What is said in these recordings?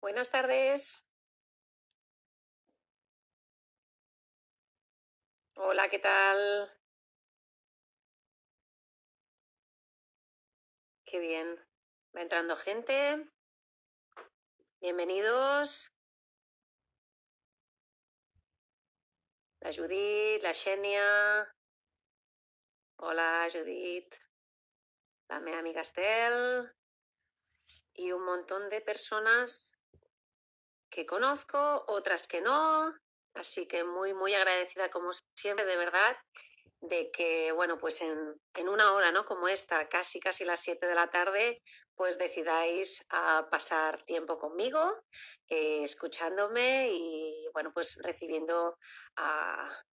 Buenas tardes. Hola, ¿qué tal? Qué bien. Va entrando gente. Bienvenidos. La Judit, la Xenia. Hola, Judit. La meva amiga Estel. Y un montón de personas que conozco, otras que no. Así que muy agradecida como siempre, de verdad, de que, bueno, pues en una hora, ¿no? Como esta, casi las 7 de la tarde, pues decidáis pasar tiempo conmigo, escuchándome y, bueno, pues recibiendo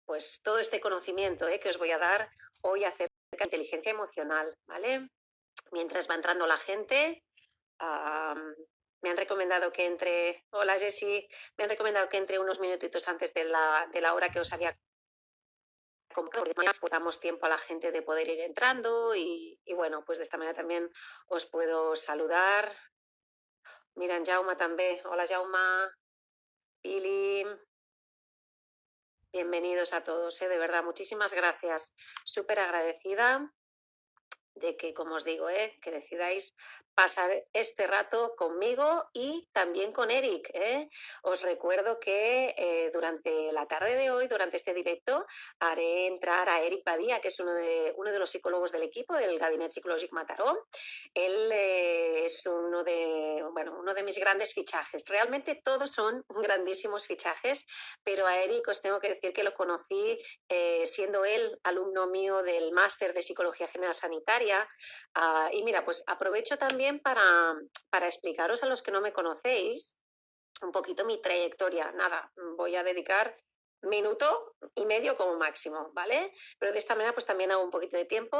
pues todo este conocimiento que os voy a dar hoy acerca de inteligencia emocional, ¿vale? Mientras va entrando la gente, me han recomendado que entre, hola Jessy, me han recomendado que entre unos minutitos antes de la hora que os había convocado, porque pues damos tiempo a la gente de poder ir entrando y bueno, pues de esta manera también os puedo saludar. Mira, en Jauma también. Hola Jauma, Pili, bienvenidos a todos, de verdad, muchísimas gracias. Súper agradecida de que, como os digo, que decidáis pasar este rato conmigo y también con Eric. Os recuerdo que durante la tarde de hoy, durante este directo, haré entrar a Eric Badía, que es uno de los psicólogos del equipo del Gabinete Psicològic Mataró. Él es uno de mis grandes fichajes. Realmente todos son grandísimos fichajes, pero a Eric os tengo que decir que lo conocí siendo él alumno mío del máster de Psicología General Sanitaria. Y mira, pues aprovecho también para explicaros a los que no me conocéis un poquito mi trayectoria. Nada, voy a dedicar minuto y medio como máximo, ¿vale? Pero de esta manera pues también hago un poquito de tiempo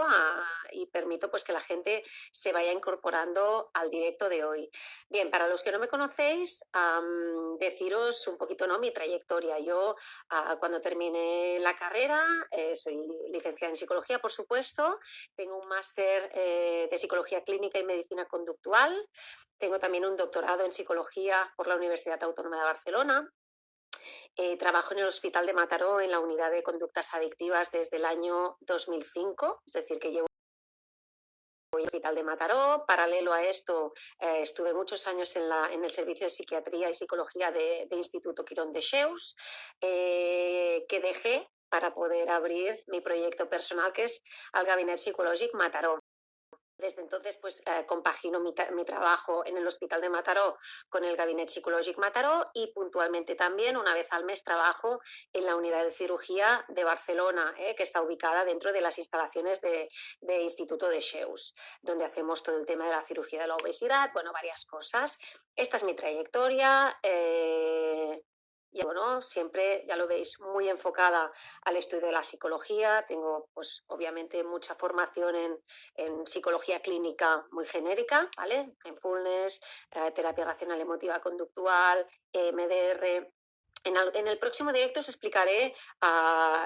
y permito pues que la gente se vaya incorporando al directo de hoy. Bien, para los que no me conocéis, deciros un poquito, ¿no?, mi trayectoria. Yo cuando terminé la carrera, soy licenciada en psicología, por supuesto, tengo un máster de psicología clínica y medicina conductual, tengo también un doctorado en psicología por la Universidad Autónoma de Barcelona. Trabajo en el Hospital de Mataró en la unidad de conductas adictivas desde el año 2005, es decir, que llevo en el Hospital de Mataró. Paralelo a esto, estuve muchos años en el servicio de psiquiatría y psicología de Instituto Quirón de Xeus, que dejé para poder abrir mi proyecto personal, que es el Gabinet Psicològic Mataró. Desde entonces, pues compagino mi trabajo en el Hospital de Mataró con el Gabinete Psicològic Mataró y puntualmente también una vez al mes trabajo en la unidad de cirugía de Barcelona, que está ubicada dentro de las instalaciones de Instituto de Xeus, donde hacemos todo el tema de la cirugía de la obesidad, bueno, varias cosas. Esta es mi trayectoria. Y bueno, siempre, ya lo veis, muy enfocada al estudio de la psicología. Tengo, pues, obviamente, mucha formación en psicología clínica muy genérica, ¿vale? Mindfulness, terapia racional emotiva conductual, MDR. En el próximo directo os explicaré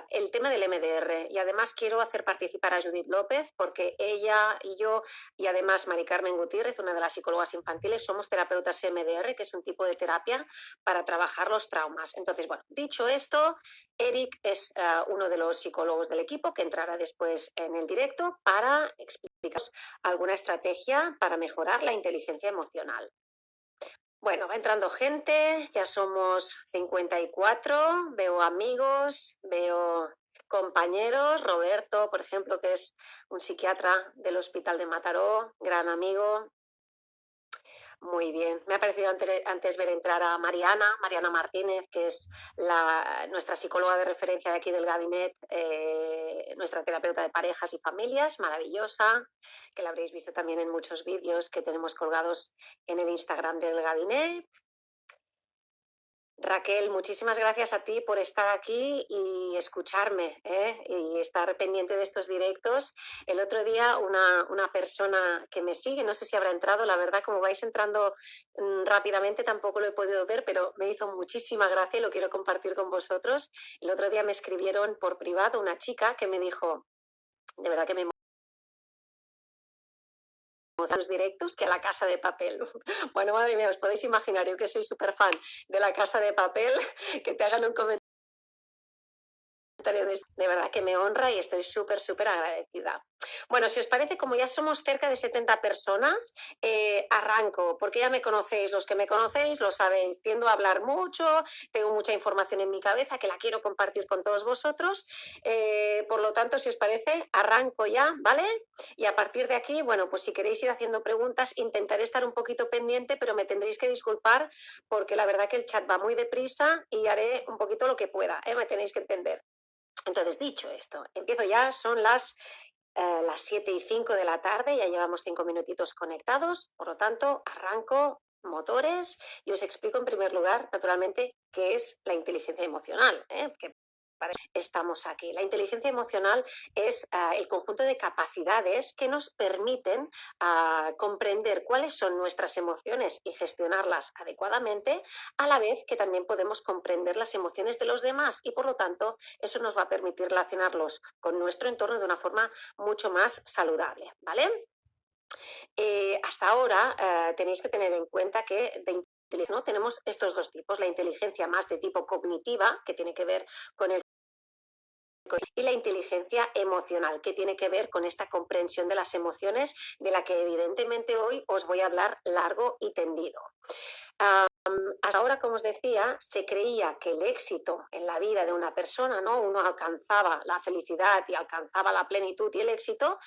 el tema del MDR y además quiero hacer participar a Judit López porque ella y yo y además Mari Carmen Gutiérrez, una de las psicólogas infantiles, somos terapeutas MDR, que es un tipo de terapia para trabajar los traumas. Entonces, bueno, dicho esto, Eric es uno de los psicólogos del equipo que entrará después en el directo para explicaros alguna estrategia para mejorar la inteligencia emocional. Bueno, va entrando gente, ya somos 54, veo amigos, veo compañeros, Roberto, por ejemplo, que es un psiquiatra del Hospital de Mataró, gran amigo. Muy bien. Me ha parecido antes ver entrar a Mariana Martínez, que es nuestra psicóloga de referencia de aquí del gabinete, nuestra terapeuta de parejas y familias, maravillosa, que la habréis visto también en muchos vídeos que tenemos colgados en el Instagram del gabinete. Raquel, muchísimas gracias a ti por estar aquí y escucharme y estar pendiente de estos directos. El otro día una persona que me sigue, no sé si habrá entrado, la verdad, como vais entrando rápidamente tampoco lo he podido ver, pero me hizo muchísima gracia y lo quiero compartir con vosotros. El otro día me escribieron por privado una chica que me dijo, de verdad que me a los directos que a La Casa de Papel. Bueno, madre mía, os podéis imaginar, yo que soy súper fan de La Casa de Papel, que te hagan un comentario de verdad que me honra y estoy súper, súper agradecida. Bueno, si os parece, como ya somos cerca de 70 personas, arranco, porque ya me conocéis, los que me conocéis lo sabéis, tiendo a hablar mucho, tengo mucha información en mi cabeza que la quiero compartir con todos vosotros, por lo tanto, si os parece, arranco ya, ¿vale? Y a partir de aquí, bueno, pues si queréis ir haciendo preguntas, intentaré estar un poquito pendiente, pero me tendréis que disculpar porque la verdad que el chat va muy deprisa y haré un poquito lo que pueda, ¿eh? Me tenéis que entender. Entonces, dicho esto, empiezo ya, son las 7:05 de la tarde, ya llevamos 5 minutitos conectados, por lo tanto, arranco motores y os explico en primer lugar, naturalmente, qué es la inteligencia emocional, que para eso estamos aquí. La inteligencia emocional es el conjunto de capacidades que nos permiten comprender cuáles son nuestras emociones y gestionarlas adecuadamente, a la vez que también podemos comprender las emociones de los demás y, por lo tanto, eso nos va a permitir relacionarlos con nuestro entorno de una forma mucho más saludable, ¿vale? Hasta ahora tenéis que tener en cuenta que de inteligencia, ¿no? Tenemos estos dos tipos, la inteligencia más de tipo cognitiva, que tiene que ver con el y la inteligencia emocional, que tiene que ver con esta comprensión de las emociones, de la que evidentemente hoy os voy a hablar largo y tendido. Hasta ahora, como os decía, se creía que el éxito en la vida de una persona, ¿no? Uno alcanzaba la felicidad y alcanzaba la plenitud y el éxito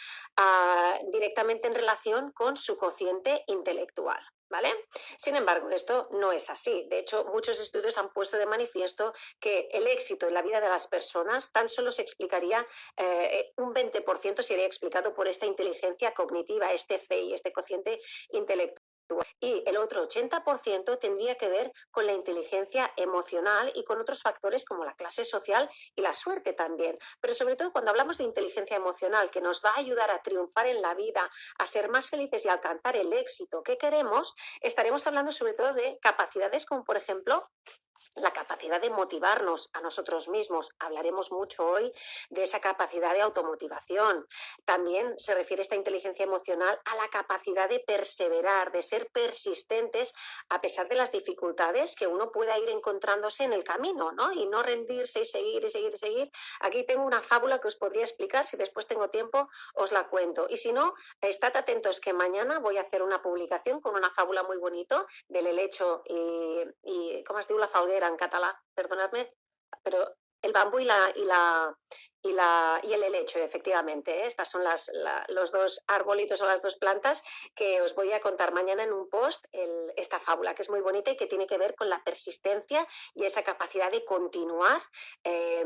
directamente en relación con su cociente intelectual. ¿Vale? Sin embargo, esto no es así. De hecho, muchos estudios han puesto de manifiesto que el éxito en la vida de las personas tan solo se explicaría, un 20% sería explicado por esta inteligencia cognitiva, este CI, este cociente intelectual. Y el otro 80% tendría que ver con la inteligencia emocional y con otros factores como la clase social y la suerte también. Pero sobre todo cuando hablamos de inteligencia emocional, que nos va a ayudar a triunfar en la vida, a ser más felices y a alcanzar el éxito que queremos, estaremos hablando sobre todo de capacidades como, por ejemplo, la capacidad de motivarnos a nosotros mismos. Hablaremos mucho hoy de esa capacidad de automotivación. También se refiere esta inteligencia emocional a la capacidad de perseverar, de ser persistentes a pesar de las dificultades que uno pueda ir encontrándose en el camino, ¿no? Y no rendirse y seguir y seguir y seguir. Aquí tengo una fábula que os podría explicar, si después tengo tiempo os la cuento. Y si no, estad atentos que mañana voy a hacer una publicación con una fábula muy bonito del helecho y ¿cómo es diu la falguera en català? Perdonadme, pero el bambú y el helecho, efectivamente, ¿eh? Estas son los dos arbolitos o las dos plantas que os voy a contar mañana en un post, esta fábula, que es muy bonita y que tiene que ver con la persistencia y esa capacidad de continuar,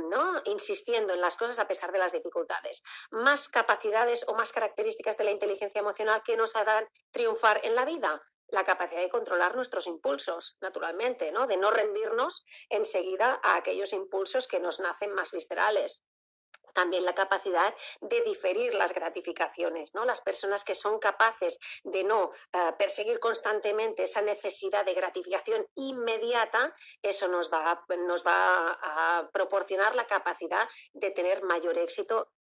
¿no? Insistiendo en las cosas a pesar de las dificultades. Más capacidades o más características de la inteligencia emocional que nos harán triunfar en la vida. La capacidad de controlar nuestros impulsos, naturalmente, ¿no? De no rendirnos enseguida a aquellos impulsos que nos nacen más viscerales. También la capacidad de diferir las gratificaciones, ¿no? Las personas que son capaces de no perseguir constantemente esa necesidad de gratificación inmediata, eso nos va a proporcionar la capacidad de tener mayor éxito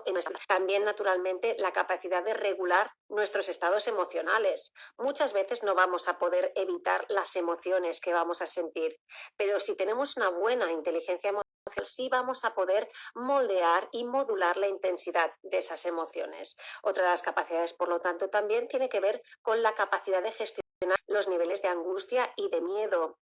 en nuestra vida. También, naturalmente, la capacidad de regular nuestros estados emocionales. Muchas veces no vamos a poder evitar las emociones que vamos a sentir, pero si tenemos una buena inteligencia emocional, sí vamos a poder moldear y modular la intensidad de esas emociones. Otra de las capacidades, por lo tanto, también tiene que ver con la capacidad de gestionar los niveles de angustia y de miedo,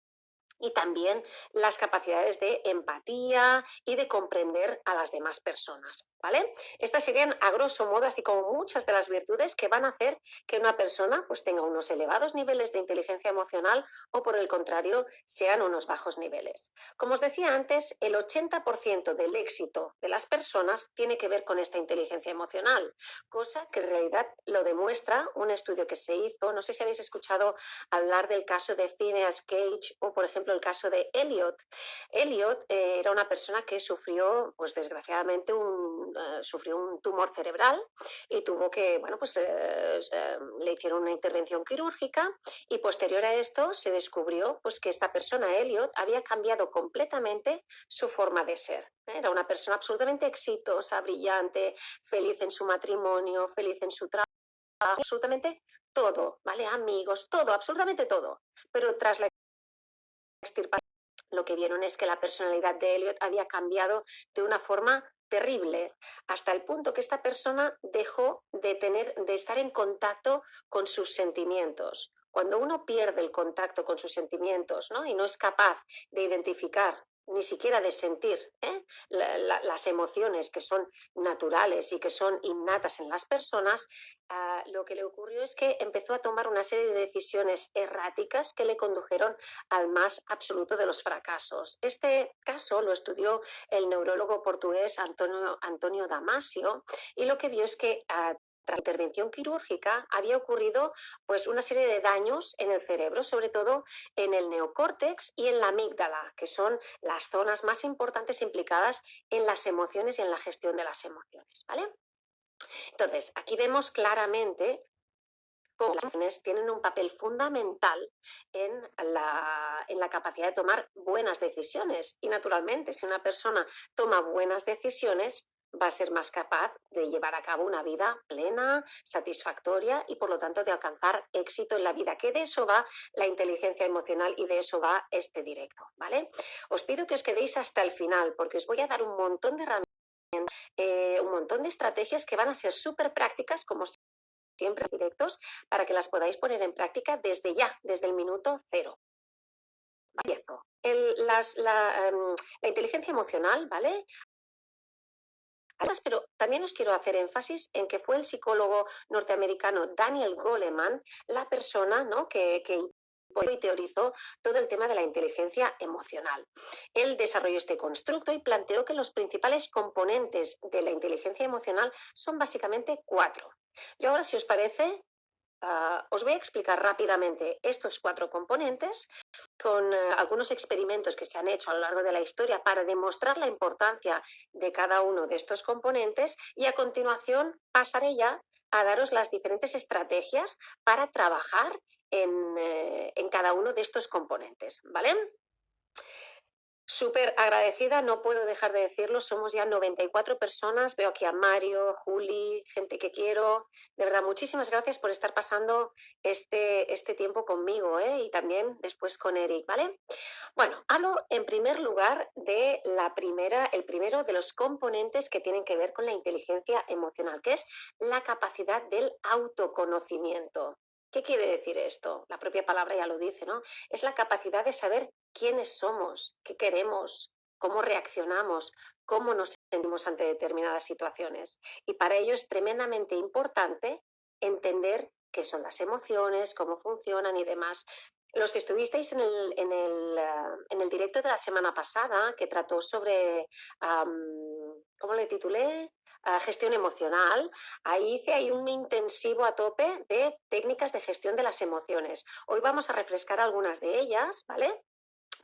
y también las capacidades de empatía y de comprender a las demás personas, ¿vale? Estas serían, a grosso modo, así como muchas de las virtudes que van a hacer que una persona pues tenga unos elevados niveles de inteligencia emocional o, por el contrario, sean unos bajos niveles. Como os decía antes, el 80% del éxito de las personas tiene que ver con esta inteligencia emocional, cosa que en realidad lo demuestra un estudio que se hizo, no sé si habéis escuchado hablar del caso de Phineas Cage o, por ejemplo, el caso de Elliot. Elliot era una persona que sufrió, pues desgraciadamente, sufrió un tumor cerebral y tuvo que, bueno, pues le hicieron una intervención quirúrgica y posterior a esto se descubrió pues que esta persona, Elliot, había cambiado completamente su forma de ser. Era una persona absolutamente exitosa, brillante, feliz en su matrimonio, feliz en su trabajo, absolutamente todo, ¿vale? Amigos, todo, absolutamente todo. Pero tras la extirpación, lo que vieron es que la personalidad de Elliot había cambiado de una forma terrible, hasta el punto que esta persona dejó de estar en contacto con sus sentimientos. Cuando uno pierde el contacto con sus sentimientos, ¿no? Y no es capaz de identificar, ni siquiera de sentir, las emociones que son naturales y que son innatas en las personas, lo que le ocurrió es que empezó a tomar una serie de decisiones erráticas que le condujeron al más absoluto de los fracasos. Este caso lo estudió el neurólogo portugués Antonio Damasio, y lo que vio es que tras la intervención quirúrgica había ocurrido pues una serie de daños en el cerebro, sobre todo en el neocórtex y en la amígdala, que son las zonas más importantes implicadas en las emociones y en la gestión de las emociones, ¿vale? Entonces, aquí vemos claramente cómo las emociones tienen un papel fundamental en la capacidad de tomar buenas decisiones. Y naturalmente, si una persona toma buenas decisiones, va a ser más capaz de llevar a cabo una vida plena, satisfactoria y por lo tanto de alcanzar éxito en la vida, que de eso va la inteligencia emocional y de eso va este directo, ¿vale? Os pido que os quedéis hasta el final porque os voy a dar un montón de herramientas, un montón de estrategias que van a ser súper prácticas, como siempre directos, para que las podáis poner en práctica desde ya, desde el minuto cero. Empiezo. La inteligencia emocional, ¿vale? Pero también os quiero hacer énfasis en que fue el psicólogo norteamericano Daniel Goleman la persona, ¿no?, que y teorizó todo el tema de la inteligencia emocional. Él desarrolló este constructo y planteó que los principales componentes de la inteligencia emocional son básicamente cuatro. Yo ahora, si os parece, os voy a explicar rápidamente estos cuatro componentes con algunos experimentos que se han hecho a lo largo de la historia para demostrar la importancia de cada uno de estos componentes, y a continuación pasaré ya a daros las diferentes estrategias para trabajar en cada uno de estos componentes, ¿vale? Súper agradecida, no puedo dejar de decirlo, somos ya 94 personas, veo aquí a Mario, Juli, gente que quiero. De verdad, muchísimas gracias por estar pasando este tiempo conmigo, y también después con Eric, ¿vale? Bueno, hablo en primer lugar de el primero de los componentes que tienen que ver con la inteligencia emocional, que es la capacidad del autoconocimiento. ¿Qué quiere decir esto? La propia palabra ya lo dice, ¿no? Es la capacidad de saber quiénes somos, qué queremos, cómo reaccionamos, cómo nos sentimos ante determinadas situaciones. Y para ello es tremendamente importante entender qué son las emociones, cómo funcionan y demás. Los que estuvisteis en el directo de la semana pasada, que trató sobre, ¿cómo le titulé? Gestión emocional, ahí hice ahí un intensivo a tope de técnicas de gestión de las emociones. Hoy vamos a refrescar algunas de ellas, ¿vale?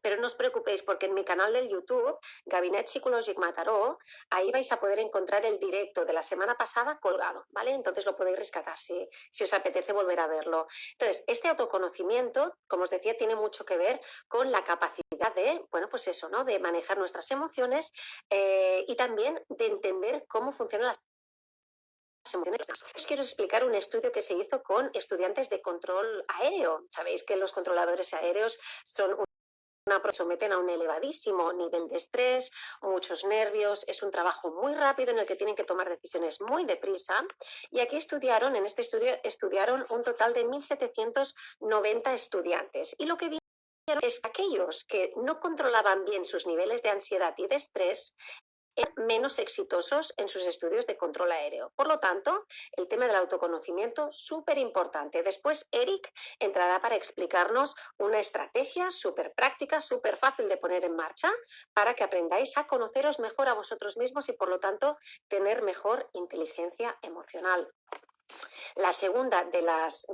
Pero no os preocupéis porque en mi canal del YouTube, Gabinet Psicològic Mataró, ahí vais a poder encontrar el directo de la semana pasada colgado, ¿vale? Entonces lo podéis rescatar si os apetece volver a verlo. Entonces, este autoconocimiento, como os decía, tiene mucho que ver con la capacidad de, bueno, pues eso, ¿no?, de manejar nuestras emociones, y también de entender cómo funcionan las emociones. Os quiero explicar un estudio que se hizo con estudiantes de control aéreo. Sabéis que los controladores aéreos son someten a un elevadísimo nivel de estrés, muchos nervios, es un trabajo muy rápido en el que tienen que tomar decisiones muy deprisa. Y aquí en este estudio estudiaron un total de 1.790 estudiantes. Y lo que vieron es que aquellos que no controlaban bien sus niveles de ansiedad y de estrés eran menos exitosos en sus estudios de control aéreo. Por lo tanto, el tema del autoconocimiento, súper importante. Después, Eric entrará para explicarnos una estrategia súper práctica, súper fácil de poner en marcha, para que aprendáis a conoceros mejor a vosotros mismos y, por lo tanto, tener mejor inteligencia emocional. La segunda de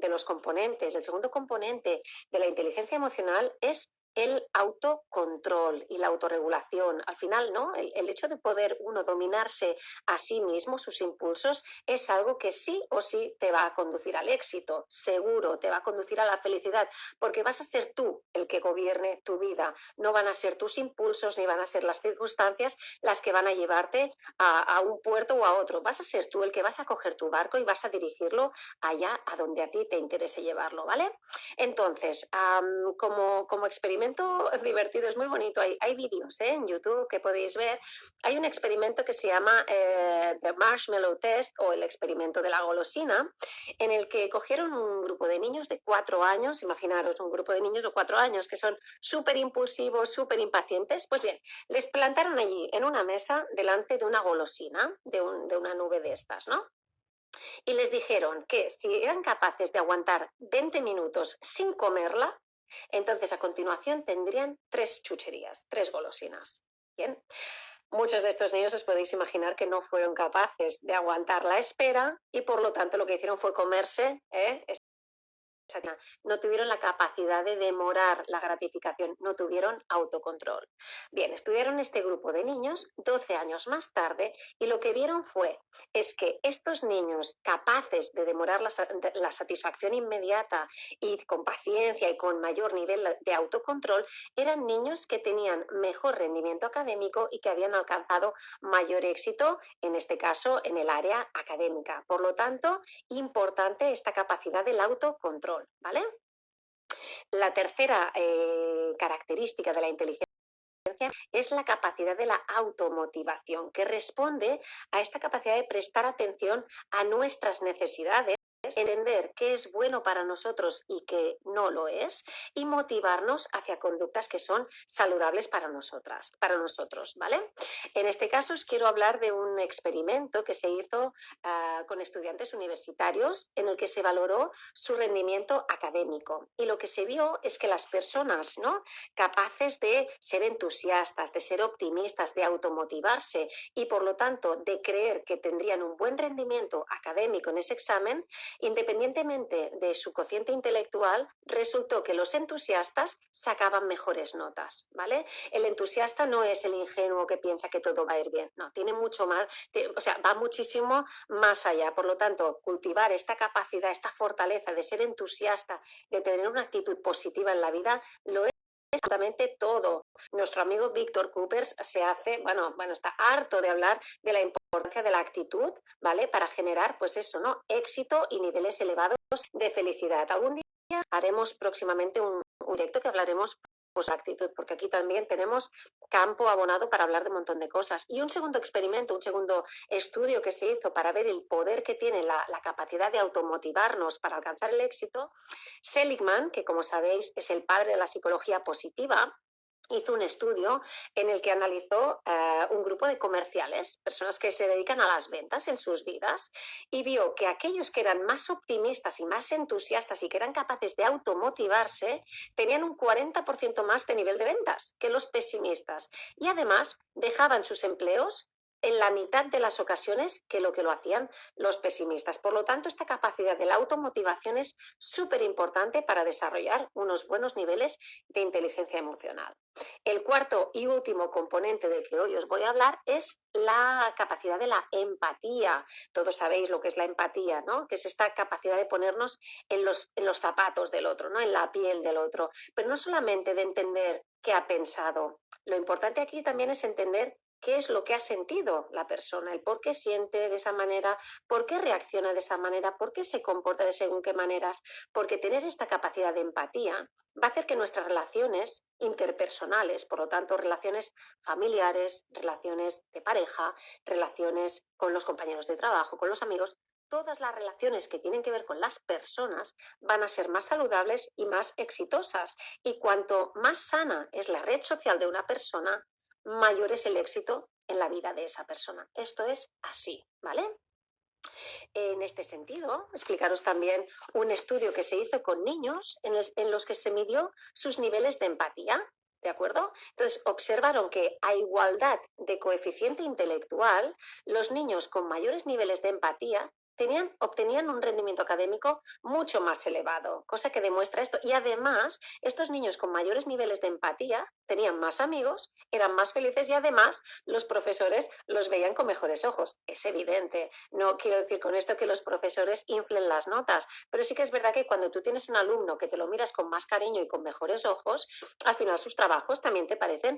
los componentes, el segundo componente de la inteligencia emocional es el autocontrol y la autorregulación. Al final, ¿no? El hecho de poder uno dominarse a sí mismo, sus impulsos, es algo que sí o sí te va a conducir al éxito, seguro, te va a conducir a la felicidad, porque vas a ser tú el que gobierne tu vida, no van a ser tus impulsos ni van a ser las circunstancias las que van a llevarte a un puerto o a otro. Vas a ser tú el que vas a coger tu barco y vas a dirigirlo allá a donde a ti te interese llevarlo, ¿vale? Entonces, como experimento divertido, es muy bonito, hay vídeos en YouTube que podéis ver. Hay un experimento que se llama The Marshmallow Test o el experimento de la golosina, en el que cogieron un grupo de niños de 4 años, imaginaros un grupo de niños de 4 años que son súper impulsivos, súper impacientes. Pues bien, les plantaron allí en una mesa delante de una golosina, de una nube de estas, ¿no? Y les dijeron que si eran capaces de aguantar 20 minutos sin comerla, entonces a continuación tendrían 3 chucherías, 3 golosinas. Bien, muchos de estos niños os podéis imaginar que no fueron capaces de aguantar la espera y por lo tanto lo que hicieron fue comerse, no tuvieron la capacidad de demorar la gratificación, no tuvieron autocontrol. Bien, estudiaron este grupo de niños 12 años más tarde y lo que vieron es que estos niños capaces de demorar la satisfacción inmediata y con paciencia y con mayor nivel de autocontrol eran niños que tenían mejor rendimiento académico y que habían alcanzado mayor éxito, en este caso en el área académica. Por lo tanto, importante esta capacidad del autocontrol, ¿vale? La tercera característica de la inteligencia es la capacidad de la automotivación, que responde a esta capacidad de prestar atención a nuestras necesidades, entender qué es bueno para nosotros y qué no lo es, y motivarnos hacia conductas que son saludables para nosotros, ¿vale? En este caso os quiero hablar de un experimento que se hizo con estudiantes universitarios en el que se valoró su rendimiento académico. Y lo que se vio es que las personas, ¿no?, capaces de ser entusiastas, de ser optimistas, de automotivarse y por lo tanto de creer que tendrían un buen rendimiento académico en ese examen, independientemente de su cociente intelectual, resultó que los entusiastas sacaban mejores notas, ¿vale? El entusiasta no es el ingenuo que piensa que todo va a ir bien, no, tiene mucho más, o sea, va muchísimo más allá. Por lo tanto, cultivar esta capacidad, esta fortaleza de ser entusiasta, de tener una actitud positiva en la vida, lo es absolutamente todo. Nuestro amigo Víctor Coopers está harto de hablar de la importancia de la actitud, ¿vale? Para generar, pues eso, ¿no?, éxito y niveles elevados de felicidad. Algún día haremos próximamente un directo que hablaremos pues actitud, porque aquí también tenemos campo abonado para hablar de un montón de cosas. Y un segundo experimento, un segundo estudio que se hizo para ver el poder que tiene la capacidad de automotivarnos para alcanzar el éxito, Seligman, que como sabéis es el padre de la psicología positiva, hizo un estudio en el que analizó un grupo de comerciales, personas que se dedican a las ventas en sus vidas, y vio que aquellos que eran más optimistas y más entusiastas y que eran capaces de automotivarse, tenían un 40% más de nivel de ventas que los pesimistas. Y además dejaban sus empleos en la mitad de las ocasiones que lo hacían los pesimistas. Por lo tanto, esta capacidad de la automotivación es súper importante para desarrollar unos buenos niveles de inteligencia emocional. El cuarto y último componente del que hoy os voy a hablar es la capacidad de la empatía. Todos sabéis lo que es la empatía, ¿no?, que es esta capacidad de ponernos en los zapatos del otro, ¿no?, en la piel del otro. Pero no solamente de entender qué ha pensado. Lo importante aquí también es entender qué es lo que ha sentido la persona, el por qué siente de esa manera, por qué reacciona de esa manera, por qué se comporta de según qué maneras. Porque tener esta capacidad de empatía va a hacer que nuestras relaciones interpersonales, por lo tanto relaciones familiares, relaciones de pareja, relaciones con los compañeros de trabajo, con los amigos, todas las relaciones que tienen que ver con las personas van a ser más saludables y más exitosas. Y cuanto más sana es la red social de una persona, mayor es el éxito en la vida de esa persona. Esto es así, ¿vale? En este sentido, explicaros también un estudio que se hizo con niños en los que se midió sus niveles de empatía, ¿de acuerdo? Entonces, observaron que a igualdad de coeficiente intelectual, los niños con mayores niveles de empatía obtenían un rendimiento académico mucho más elevado, cosa que demuestra esto. Y además, estos niños con mayores niveles de empatía tenían más amigos, eran más felices y además los profesores los veían con mejores ojos. Es evidente. No quiero decir con esto que los profesores inflen las notas, pero sí que es verdad que cuando tú tienes un alumno que te lo miras con más cariño y con mejores ojos, al final sus trabajos también te parecen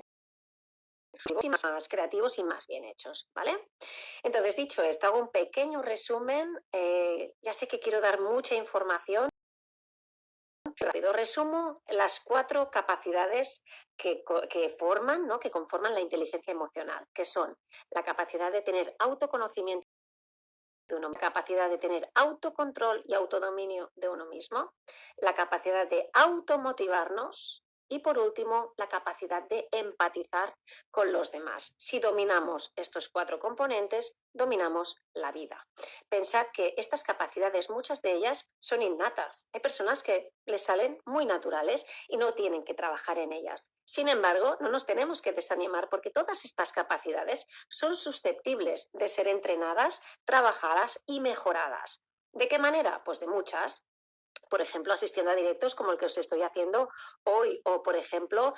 más creativos y más bien hechos, ¿vale? Entonces, dicho esto, hago un pequeño resumen. Ya sé que quiero dar mucha información. Rápido resumo las 4 capacidades que forman, ¿no? Que conforman la inteligencia emocional, que son la capacidad de tener autoconocimiento de uno, la capacidad de tener autocontrol y autodominio de uno mismo, la capacidad de automotivarnos y, por último, la capacidad de empatizar con los demás. Si dominamos estos 4 componentes, dominamos la vida. Pensad que estas capacidades, muchas de ellas son innatas. Hay personas que les salen muy naturales y no tienen que trabajar en ellas. Sin embargo, no nos tenemos que desanimar porque todas estas capacidades son susceptibles de ser entrenadas, trabajadas y mejoradas. ¿De qué manera? Pues de muchas. Por ejemplo, asistiendo a directos como el que os estoy haciendo hoy, o por ejemplo,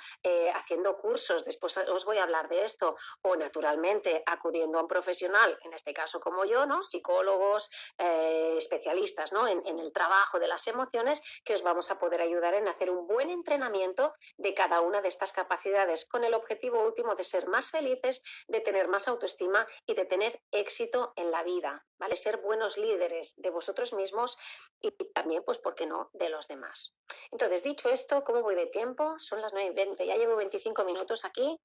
haciendo cursos, después os voy a hablar de esto, o naturalmente acudiendo a un profesional, en este caso como yo, ¿no? Psicólogos, especialistas, ¿no? En el trabajo de las emociones, que os vamos a poder ayudar en hacer un buen entrenamiento de cada una de estas capacidades, con el objetivo último de ser más felices, de tener más autoestima y de tener éxito en la vida, ¿vale? Ser buenos líderes de vosotros mismos y también, pues, ¿por qué no?, de los demás. Entonces, dicho esto, ¿cómo voy de tiempo? Son las 9:20, ya llevo 25 minutos aquí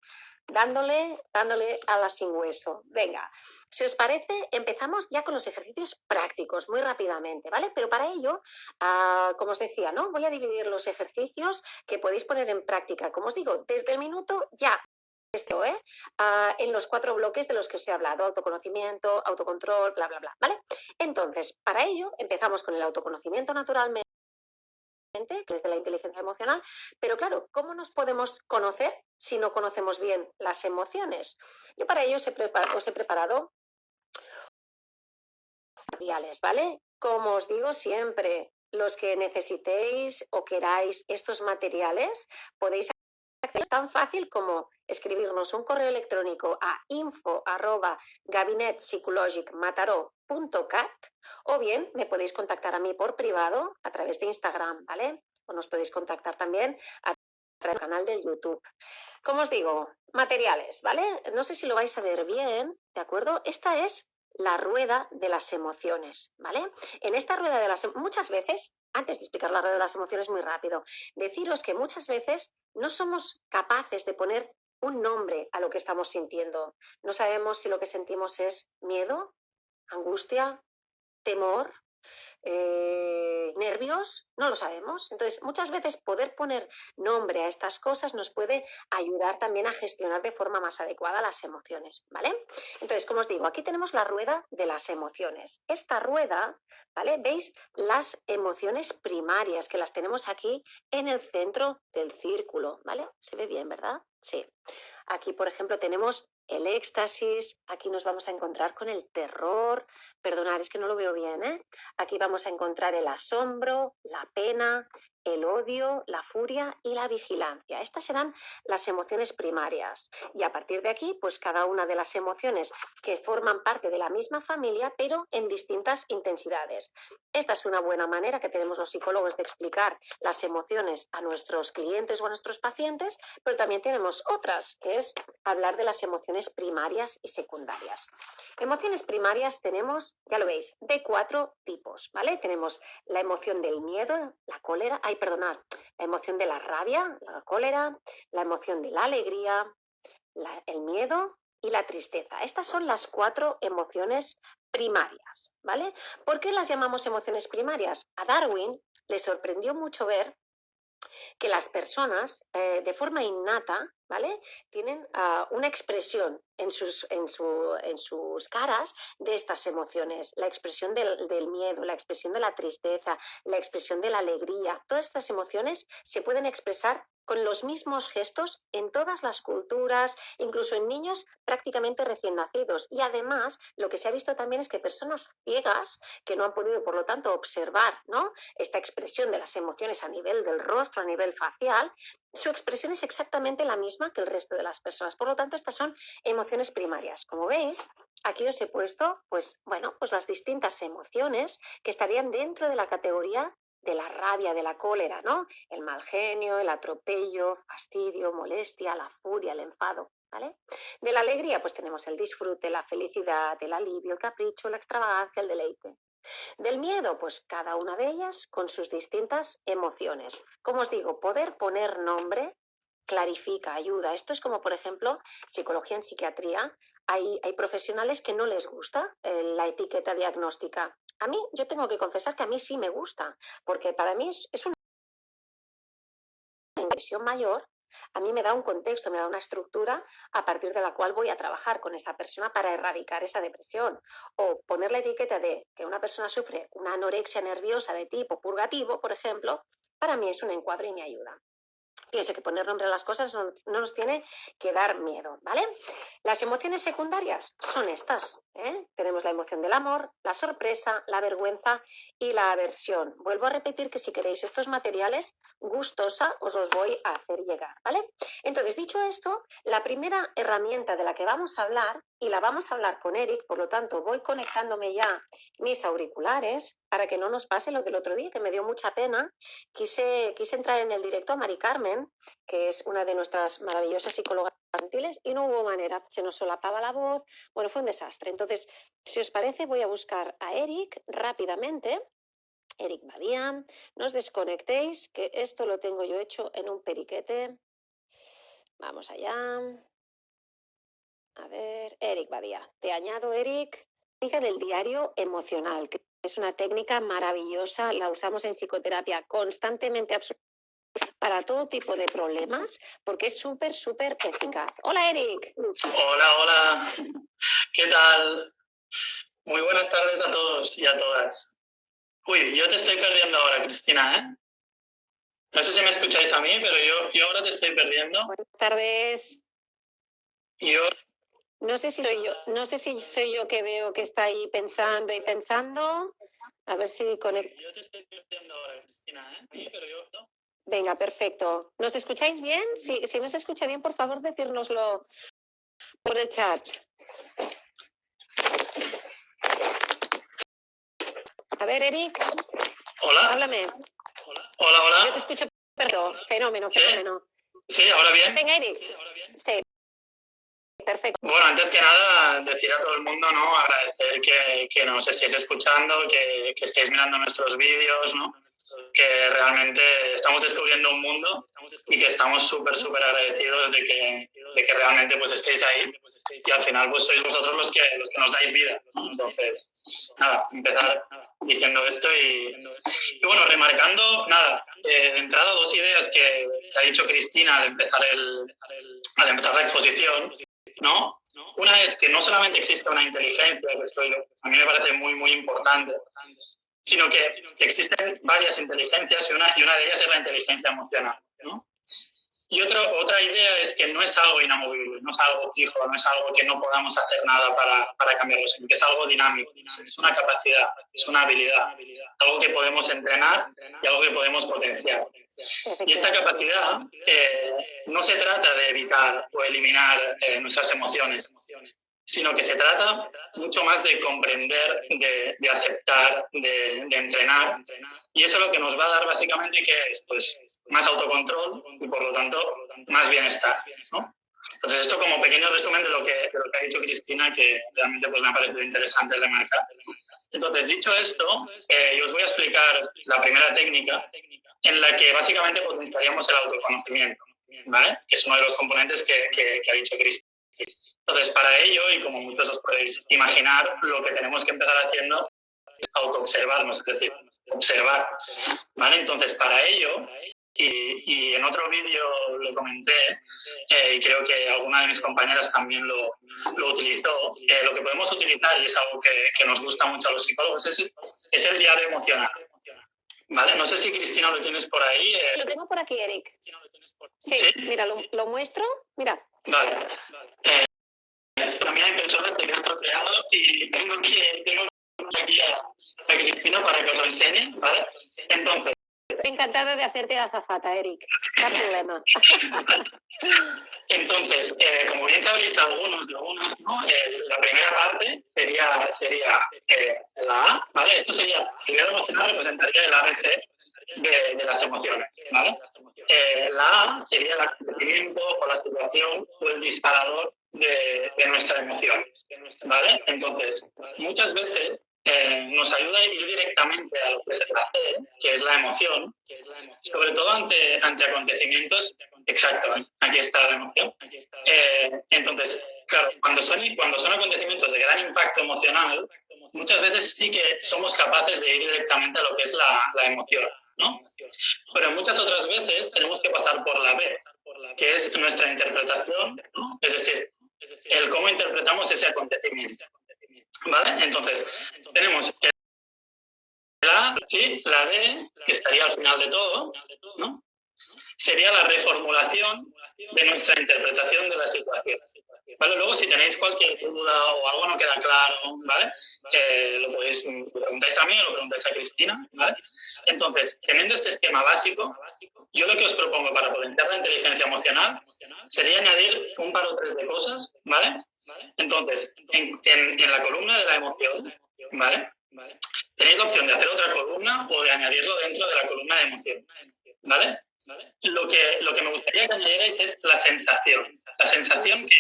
dándole a la sin hueso. Venga, si os parece, empezamos ya con los ejercicios prácticos, muy rápidamente, ¿vale? Pero para ello, como os decía, ¿no? Voy a dividir los ejercicios que podéis poner en práctica, como os digo, desde el minuto ya. En los 4 bloques de los que os he hablado: autoconocimiento, autocontrol, bla, bla, bla, ¿vale? Entonces, para ello, empezamos con el autoconocimiento naturalmente, que es de la inteligencia emocional, pero claro, ¿cómo nos podemos conocer si no conocemos bien las emociones? Yo para ello os he preparado materiales, ¿vale? Como os digo siempre, los que necesitéis o queráis estos materiales, podéis hacer tan fácil como escribirnos un correo electrónico a info@gabinetpsicologicmataró.cat, o bien me podéis contactar a mí por privado a través de Instagram, ¿vale? O nos podéis contactar también a través del canal de YouTube. Como os digo, materiales, ¿vale? No sé si lo vais a ver bien, ¿de acuerdo? Esta es la rueda de las emociones, ¿vale? En esta rueda de las muchas veces, antes de explicar la rueda de las emociones muy rápido, deciros que muchas veces no somos capaces de poner un nombre a lo que estamos sintiendo. No sabemos si lo que sentimos es miedo, angustia, temor, nervios, no lo sabemos. Entonces, muchas veces poder poner nombre a estas cosas nos puede ayudar también a gestionar de forma más adecuada las emociones, ¿vale? Entonces, como os digo, aquí tenemos la rueda de las emociones. Esta rueda, ¿vale? ¿Veis las emociones primarias que las tenemos aquí en el centro del círculo, ¿vale? Se ve bien, ¿verdad? Sí. Aquí, por ejemplo, tenemos el éxtasis, aquí nos vamos a encontrar con el terror, perdonad, es que no lo veo bien, ¿eh? Aquí vamos a encontrar el asombro, la pena, el odio, la furia y la vigilancia. Estas serán las emociones primarias. Y a partir de aquí, pues cada una de las emociones que forman parte de la misma familia, pero en distintas intensidades. Esta es una buena manera que tenemos los psicólogos de explicar las emociones a nuestros clientes o a nuestros pacientes, pero también tenemos otras, que es hablar de las emociones primarias y secundarias. Emociones primarias tenemos, ya lo veis, de 4 tipos, ¿vale? Tenemos la emoción del miedo, la cólera, perdonad, la emoción de la rabia, la cólera, la emoción de la alegría, el miedo y la tristeza. Estas son las 4 emociones primarias, ¿vale? ¿Por qué las llamamos emociones primarias? A Darwin le sorprendió mucho ver que las personas, de forma innata, ¿vale? Tienen una expresión en sus caras de estas emociones, la expresión del miedo, la expresión de la tristeza, la expresión de la alegría. Todas estas emociones se pueden expresar con los mismos gestos en todas las culturas, incluso en niños prácticamente recién nacidos. Y además, lo que se ha visto también es que personas ciegas, que no han podido, por lo tanto, observar, ¿no?, esta expresión de las emociones a nivel del rostro, a nivel facial, su expresión es exactamente la misma que el resto de las personas. Por lo tanto, estas son emociones primarias. Como veis, aquí os he puesto, pues, bueno, pues las distintas emociones que estarían dentro de la categoría de la rabia, de la cólera, ¿no? El mal genio, el atropello, fastidio, molestia, la furia, el enfado, ¿vale? De la alegría, pues tenemos el disfrute, la felicidad, el alivio, el capricho, la extravagancia, el deleite. Del miedo, pues cada una de ellas con sus distintas emociones. Como os digo, poder poner nombre clarifica, ayuda. Esto es como, por ejemplo, psicología en psiquiatría. Hay profesionales que no les gusta la etiqueta diagnóstica. A mí, yo tengo que confesar que a mí sí me gusta, porque para mí es una inversión mayor. A mí me da un contexto, me da una estructura a partir de la cual voy a trabajar con esa persona para erradicar esa depresión. O poner la etiqueta de que una persona sufre una anorexia nerviosa de tipo purgativo, por ejemplo, para mí es un encuadre y me ayuda. Pienso que poner nombre a las cosas no nos tiene que dar miedo, ¿vale? Las emociones secundarias son estas, ¿eh? Tenemos la emoción del amor, la sorpresa, la vergüenza y la aversión. Vuelvo a repetir que si queréis estos materiales, gustosa os los voy a hacer llegar, ¿vale? Entonces, dicho esto, la primera herramienta de la que vamos a hablar, y la vamos a hablar con Eric, por lo tanto, voy conectándome ya mis auriculares para que no nos pase lo del otro día, que me dio mucha pena. Quise entrar en el directo a Mari Carmen, que es una de nuestras maravillosas psicólogas infantiles, y no hubo manera, se nos solapaba la voz, bueno, fue un desastre. Entonces, si os parece, voy a buscar a Eric rápidamente. Eric Badía, no os desconectéis, que esto lo tengo yo hecho en un periquete. Vamos allá. A ver, Eric Badía. Te añado, Eric, técnica del diario emocional, que es una técnica maravillosa, la usamos en psicoterapia constantemente, para todo tipo de problemas, porque es súper, súper eficaz. Hola, Eric. Hola, hola. ¿Qué tal? Muy buenas tardes a todos y a todas. Uy, yo te estoy perdiendo ahora, Cristina, ¿eh? No sé si me escucháis a mí, pero yo ahora te estoy perdiendo. Buenas tardes. Yo... No sé si soy yo que veo que está ahí pensando y pensando. A ver si conecto. Yo te estoy perdiendo ahora, Cristina, ¿eh? Sí, pero yo no. Venga, perfecto. ¿Nos escucháis bien? Si no se escucha bien, por favor, decírnoslo por el chat. A ver, Eric. Hola. Háblame. Hola, hola. Yo te escucho perfecto. Fenómeno, ¿Sí? fenómeno. Sí, ¿ahora bien? Venga, Eric. Sí, ¿ahora bien? Sí. Perfecto. Bueno, antes que nada, decir a todo el mundo, ¿no? Agradecer que nos estéis escuchando, que estéis mirando nuestros vídeos, ¿no? Que realmente estamos descubriendo un mundo y que estamos súper, súper agradecidos de que realmente pues estéis ahí y al final pues sois vosotros los que nos dais vida, ¿no? Entonces, nada, empezar diciendo esto y bueno, remarcando, nada, de entrada dos ideas que ha dicho Cristina al empezar la exposición, ¿no? Una es que no solamente existe una inteligencia, que esto a mí me parece muy, muy importante, sino que existen varias inteligencias y una de ellas es la inteligencia emocional, ¿no? Y otra idea es que no es algo inamovible, no es algo fijo, no es algo que no podamos hacer nada para cambiarlo, sino que es algo dinámico, es una capacidad, es una habilidad, algo que podemos entrenar y algo que podemos potenciar. Y esta capacidad no se trata de evitar o eliminar nuestras emociones, sino que se trata mucho más de comprender, de aceptar, de entrenar. Y eso lo que nos va a dar básicamente que es pues, más autocontrol y por lo tanto más bienestar, ¿no? Entonces esto como pequeño resumen de lo que ha dicho Cristina, que realmente pues, me ha parecido interesante remarcar. Entonces, dicho esto, yo os voy a explicar la primera técnica en la que básicamente potenciaríamos el autoconocimiento, ¿vale? Que es uno de los componentes que ha dicho Cristina. Entonces, para ello, y como muchos os podéis imaginar, lo que tenemos que empezar haciendo es autoobservarnos, es decir, observar, ¿vale? Entonces, para ello, y en otro vídeo lo comenté, y creo que alguna de mis compañeras también lo utilizó. Lo que podemos utilizar, y es algo que nos gusta mucho a los psicólogos, es el diario emocional. ¿Vale? No sé si Cristina lo tienes por ahí. Lo tengo por aquí, Eric. Sí, ¿Sí? mira, lo muestro. Mira. Vale. También hay personas que me han estropeado y tengo aquí a Cristina para que os lo enseñe, ¿vale? Entonces, estoy encantada de hacerte de azafata, Eric. No hay problema. Entonces, como bien sabréis algunos, ¿no? La primera parte sería la A, ¿vale? Esto sería, primero emocional representaría el ABC de las emociones, ¿vale? La A sería el acontecimiento o la situación o el disparador de nuestra emoción, ¿vale? Entonces, muchas veces nos ayuda a ir directamente a lo que es el placer, que es la emoción, sobre todo ante acontecimientos. Exacto, aquí está la emoción. Entonces, claro, cuando son acontecimientos de gran impacto emocional, muchas veces sí que somos capaces de ir directamente a lo que es la emoción, ¿no? Pero muchas otras veces tenemos que pasar por la B, que es nuestra interpretación, ¿no? Es decir, el cómo interpretamos ese acontecimiento, ¿vale? Entonces, tenemos la D, que estaría al final de todo, ¿no? Sería la reformulación de nuestra interpretación de la situación, ¿vale? Luego, si tenéis cualquier duda o algo no queda claro, ¿vale? Lo preguntáis a mí o lo preguntáis a Cristina, ¿vale? Entonces, teniendo este esquema básico, yo lo que os propongo para potenciar la inteligencia emocional sería añadir un par o tres de cosas, ¿vale? Entonces, en la columna de la emoción, ¿vale? Tenéis la opción de hacer otra columna o de añadirlo dentro de la columna de emoción, ¿vale? Lo que me gustaría que añadierais es la sensación. La sensación que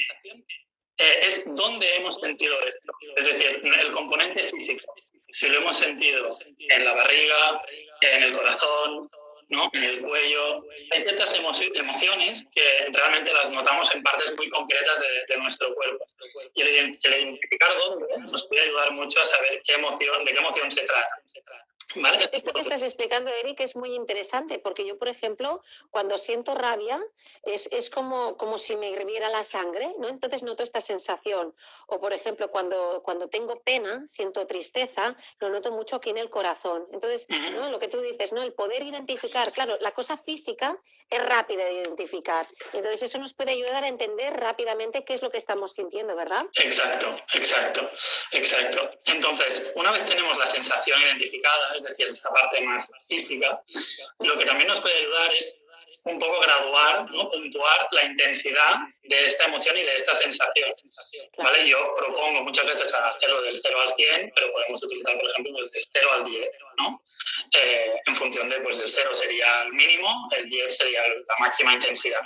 es dónde hemos sentido esto. Es decir, el componente físico. Si lo hemos sentido en la barriga, en el corazón, ¿no? En el cuello. Hay ciertas emociones que realmente las notamos en partes muy concretas de nuestro cuerpo. Y el identificar dónde nos puede ayudar mucho a saber de qué emoción se trata. ¿Vale? Esto que estás explicando, Eric, es muy interesante, porque yo, por ejemplo, cuando siento rabia, es como si me hirviera la sangre, ¿no? Entonces noto esta sensación. O, por ejemplo, cuando tengo pena, siento tristeza, lo noto mucho aquí en el corazón. Entonces, ¿no? Lo que tú dices, ¿no? El poder identificar, claro, la cosa física es rápida de identificar. Entonces, eso nos puede ayudar a entender rápidamente qué es lo que estamos sintiendo, ¿verdad? Exacto. Entonces, una vez tenemos la sensación identificada, es decir, esta parte más física, lo que también nos puede ayudar es un poco graduar, ¿no? Puntuar la intensidad de esta emoción y de esta sensación, ¿vale? Yo propongo muchas veces hacerlo del 0 al 100, pero podemos utilizar, por ejemplo, pues del 0 al 10, ¿no? En función de, pues del 0 sería el mínimo, el 10 sería la máxima intensidad.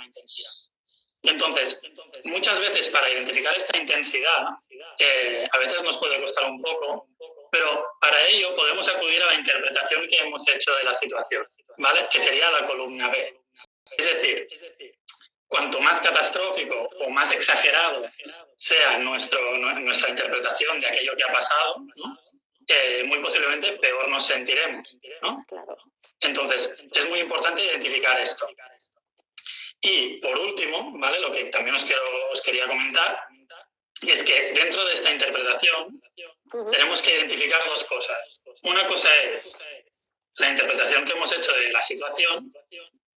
Entonces, muchas veces para identificar esta intensidad, a veces nos puede costar un poco, pero para ello podemos acudir a la interpretación que hemos hecho de la situación, ¿vale? Que sería la columna B. Es decir, cuanto más catastrófico o más exagerado sea nuestra interpretación de aquello que ha pasado, ¿no? Muy posiblemente peor nos sentiremos, ¿no? Entonces, es muy importante identificar esto. Y por último, ¿vale? Lo que también os quería comentar es que dentro de esta interpretación tenemos que identificar dos cosas. Una cosa es la interpretación que hemos hecho de la situación,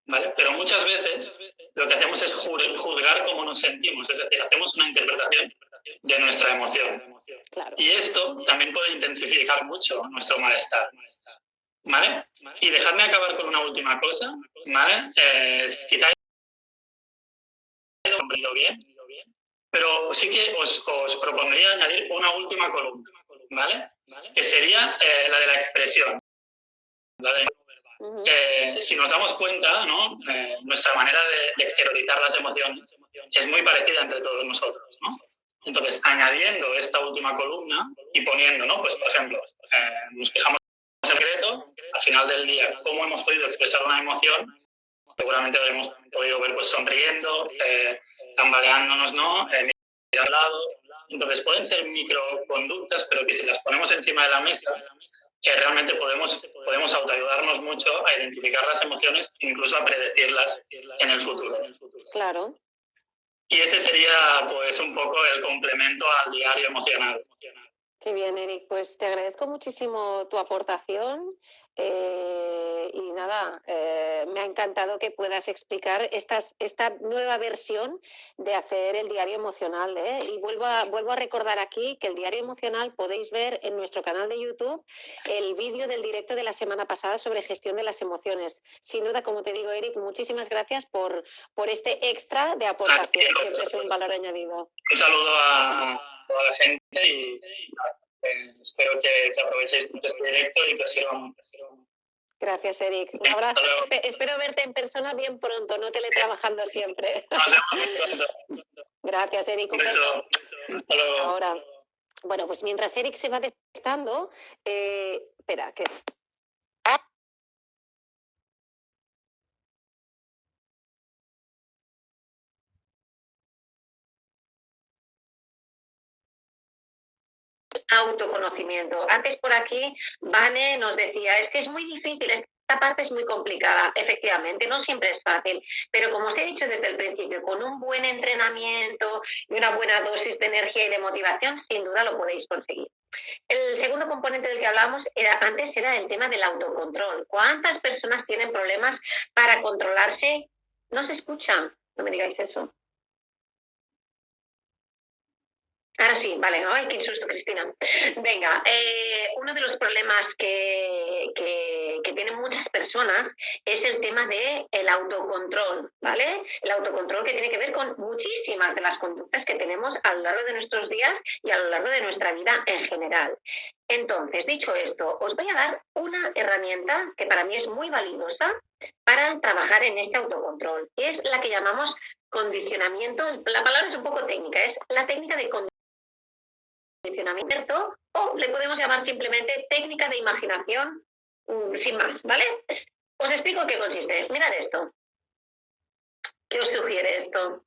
¿vale? Pero muchas veces lo que hacemos es juzgar cómo nos sentimos, es decir, hacemos una interpretación de nuestra emoción. Y esto también puede intensificar mucho nuestro malestar, ¿vale? Y dejadme acabar con una última cosa, ¿vale? Quizá bien, pero sí que os propondría añadir una última columna, ¿vale? Que sería la de la expresión. Si nos damos cuenta, ¿no? Nuestra manera de exteriorizar las emociones es muy parecida entre todos nosotros, ¿no? Entonces, añadiendo esta última columna y poniendo, ¿no? Pues, por ejemplo, nos fijamos en secreto, al final del día, cómo hemos podido expresar una emoción. Seguramente lo hemos podido ver pues sonriendo, tambaleándonos, ¿no? Mirando al lado. Entonces pueden ser microconductas, pero que si las ponemos encima de la mesa, realmente podemos autoayudarnos mucho a identificar las emociones, incluso a predecirlas en el futuro. Claro. Y ese sería pues un poco el complemento al diario emocional. Qué bien, Eric. Pues te agradezco muchísimo tu aportación y nada, me ha encantado que puedas explicar esta nueva versión de hacer el diario emocional. Y vuelvo a recordar aquí que el diario emocional podéis ver en nuestro canal de YouTube el vídeo del directo de la semana pasada sobre gestión de las emociones. Sin duda, como te digo, Eric, muchísimas gracias por este extra de aportación. Siempre es un valor añadido. Un saludo a toda la gente y espero que aprovechéis mucho este directo y que os sirva mucho. Gracias, Eric. Un abrazo. Espero verte en persona bien pronto, no teletrabajando siempre. Nos vemos muy pronto. Gracias, Eric. Un beso. Hasta luego. Ahora. Bueno, pues mientras Eric se va despertando, espera, que... Autoconocimiento. Antes por aquí, Vane nos decía, es que es muy difícil, esta parte es muy complicada. Efectivamente, no siempre es fácil, pero como os he dicho desde el principio, con un buen entrenamiento y una buena dosis de energía y de motivación, sin duda lo podéis conseguir. El segundo componente del que hablábamos antes era el tema del autocontrol. ¿Cuántas personas tienen problemas para controlarse? No se escuchan, no me digáis eso. Ahora sí, vale, ay, qué susto, Cristina. Venga, uno de los problemas que tienen muchas personas es el tema del autocontrol, ¿vale? El autocontrol que tiene que ver con muchísimas de las conductas que tenemos a lo largo de nuestros días y a lo largo de nuestra vida en general. Entonces, dicho esto, os voy a dar una herramienta que para mí es muy valiosa para trabajar en este autocontrol, que es la que llamamos condicionamiento. La palabra es un poco técnica, es la técnica de condicionamiento, o le podemos llamar simplemente técnica de imaginación, sin más, ¿vale? Os explico qué consiste. Mirad esto. ¿Qué os sugiere esto?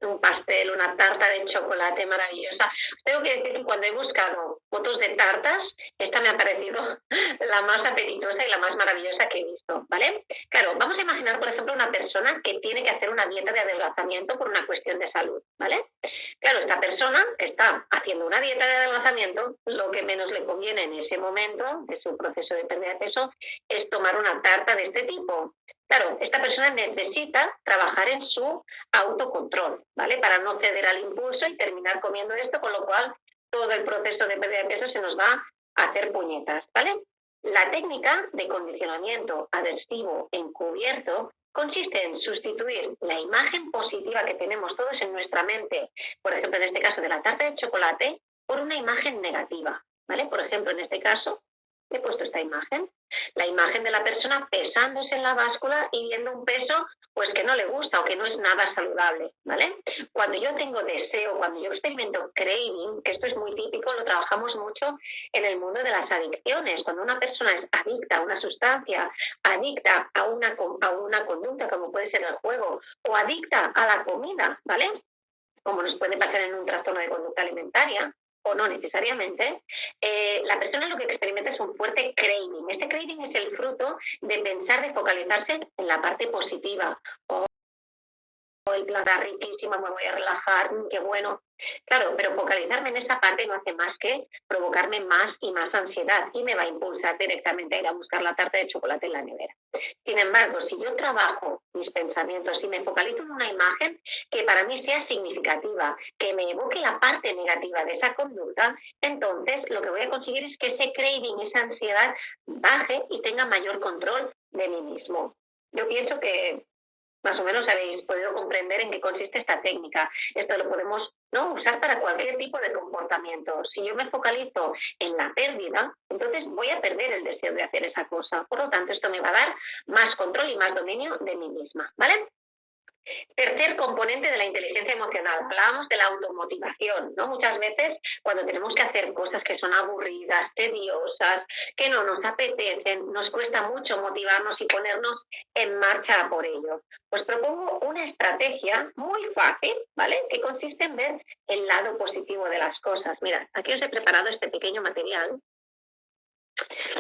Un pastel, una tarta de chocolate maravillosa. Tengo que decir que cuando he buscado fotos de tartas, esta me ha parecido la más apetitosa y la más maravillosa que he visto, ¿vale? Claro, vamos a imaginar, por ejemplo, una persona que tiene que hacer una dieta de adelgazamiento por una cuestión de salud, ¿vale? Claro, esta persona que está haciendo una dieta de adelgazamiento, lo que menos le conviene en ese momento de su proceso de pérdida de peso es tomar una tarta de este tipo. Claro, esta persona necesita trabajar en su autocontrol, ¿vale? Para no ceder al impulso y terminar comiendo esto, con lo cual todo el proceso de pérdida de peso se nos va a hacer puñetas, ¿vale? La técnica de condicionamiento aversivo encubierto consiste en sustituir la imagen positiva que tenemos todos en nuestra mente, por ejemplo, en este caso de la tarta de chocolate, por una imagen negativa, ¿vale? Por ejemplo, en este caso, he puesto esta imagen, la imagen de la persona pesándose en la báscula y viendo un peso pues que no le gusta o que no es nada saludable, ¿vale? Cuando yo tengo deseo, cuando yo experimento craving, que esto es muy típico, lo trabajamos mucho en el mundo de las adicciones. Cuando una persona es adicta a una sustancia, adicta a una conducta, como puede ser el juego, o adicta a la comida, ¿vale? Como nos puede pasar en un trastorno de conducta alimentaria, o no necesariamente, la persona lo que experimenta es un fuerte craving. Este craving es el fruto de pensar, de focalizarse en la parte positiva. El plan está riquísimo, me voy a relajar, qué bueno. Claro, pero focalizarme en esa parte no hace más que provocarme más y más ansiedad y me va a impulsar directamente a ir a buscar la tarta de chocolate en la nevera. Sin embargo, si yo trabajo mis pensamientos y me focalizo en una imagen que para mí sea significativa, que me evoque la parte negativa de esa conducta, entonces lo que voy a conseguir es que ese craving, esa ansiedad baje y tenga mayor control de mí mismo. Yo pienso que más o menos habéis podido comprender en qué consiste esta técnica. Esto lo podemos usar para cualquier tipo de comportamiento. Si yo me focalizo en la pérdida, entonces voy a perder el deseo de hacer esa cosa. Por lo tanto, esto me va a dar más control y más dominio de mí misma, ¿vale? Tercer componente de la inteligencia emocional. Hablábamos de la automotivación, ¿no? Muchas veces cuando tenemos que hacer cosas que son aburridas, tediosas, que no nos apetecen, nos cuesta mucho motivarnos y ponernos en marcha por ello. Pues propongo una estrategia muy fácil, ¿vale? Que consiste en ver el lado positivo de las cosas. Mirad, aquí os he preparado este pequeño material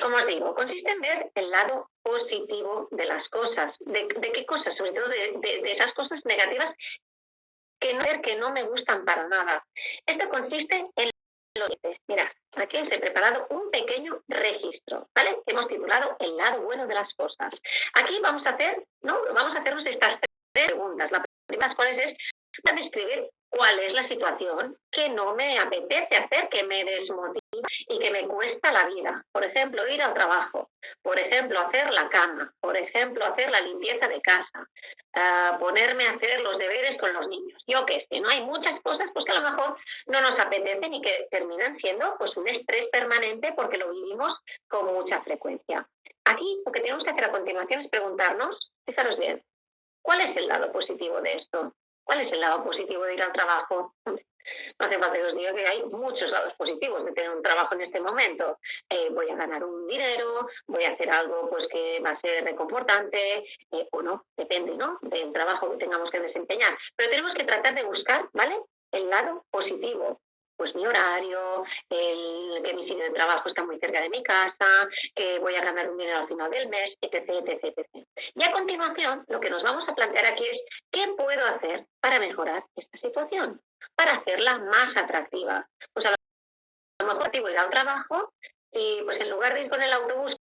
Como os digo, consiste en ver el lado positivo de las cosas. ¿De qué cosas? Sobre todo de esas cosas negativas que no me gustan para nada. Esto consiste en lo que dices. Mira, aquí os he preparado un pequeño registro, ¿vale? Que hemos titulado El lado bueno de las cosas. Aquí vamos a hacer, ¿no? Vamos a hacernos estas tres preguntas. La primera, ¿cuál es? Describir cuál es la situación que no me apetece hacer, que me desmotiva y que me cuesta la vida. Por ejemplo, ir al trabajo, por ejemplo, hacer la cama, por ejemplo, hacer la limpieza de casa, ponerme a hacer los deberes con los niños. Yo qué sé, ¿no? Hay muchas cosas pues, que a lo mejor no nos apetecen y que terminan siendo pues, un estrés permanente porque lo vivimos con mucha frecuencia. Aquí lo que tenemos que hacer a continuación es preguntarnos, fijaros bien, ¿cuál es el lado positivo de esto? ¿Cuál es el lado positivo de ir al trabajo? No hace falta que os diga que hay muchos lados positivos de tener un trabajo en este momento. Voy a ganar un dinero, voy a hacer algo pues que va a ser reconfortante o no, depende, ¿no? Del trabajo que tengamos que desempeñar. Pero tenemos que tratar de buscar, ¿vale? El lado positivo. Pues mi horario, que mi sitio de trabajo está muy cerca de mi casa, que voy a ganar un dinero al final del mes, etc, etc, etc. Y a continuación, lo que nos vamos a plantear aquí es ¿qué puedo hacer para mejorar esta situación? Para hacerla más atractiva. Pues a lo mejor ir al trabajo y pues en lugar de ir con el autobús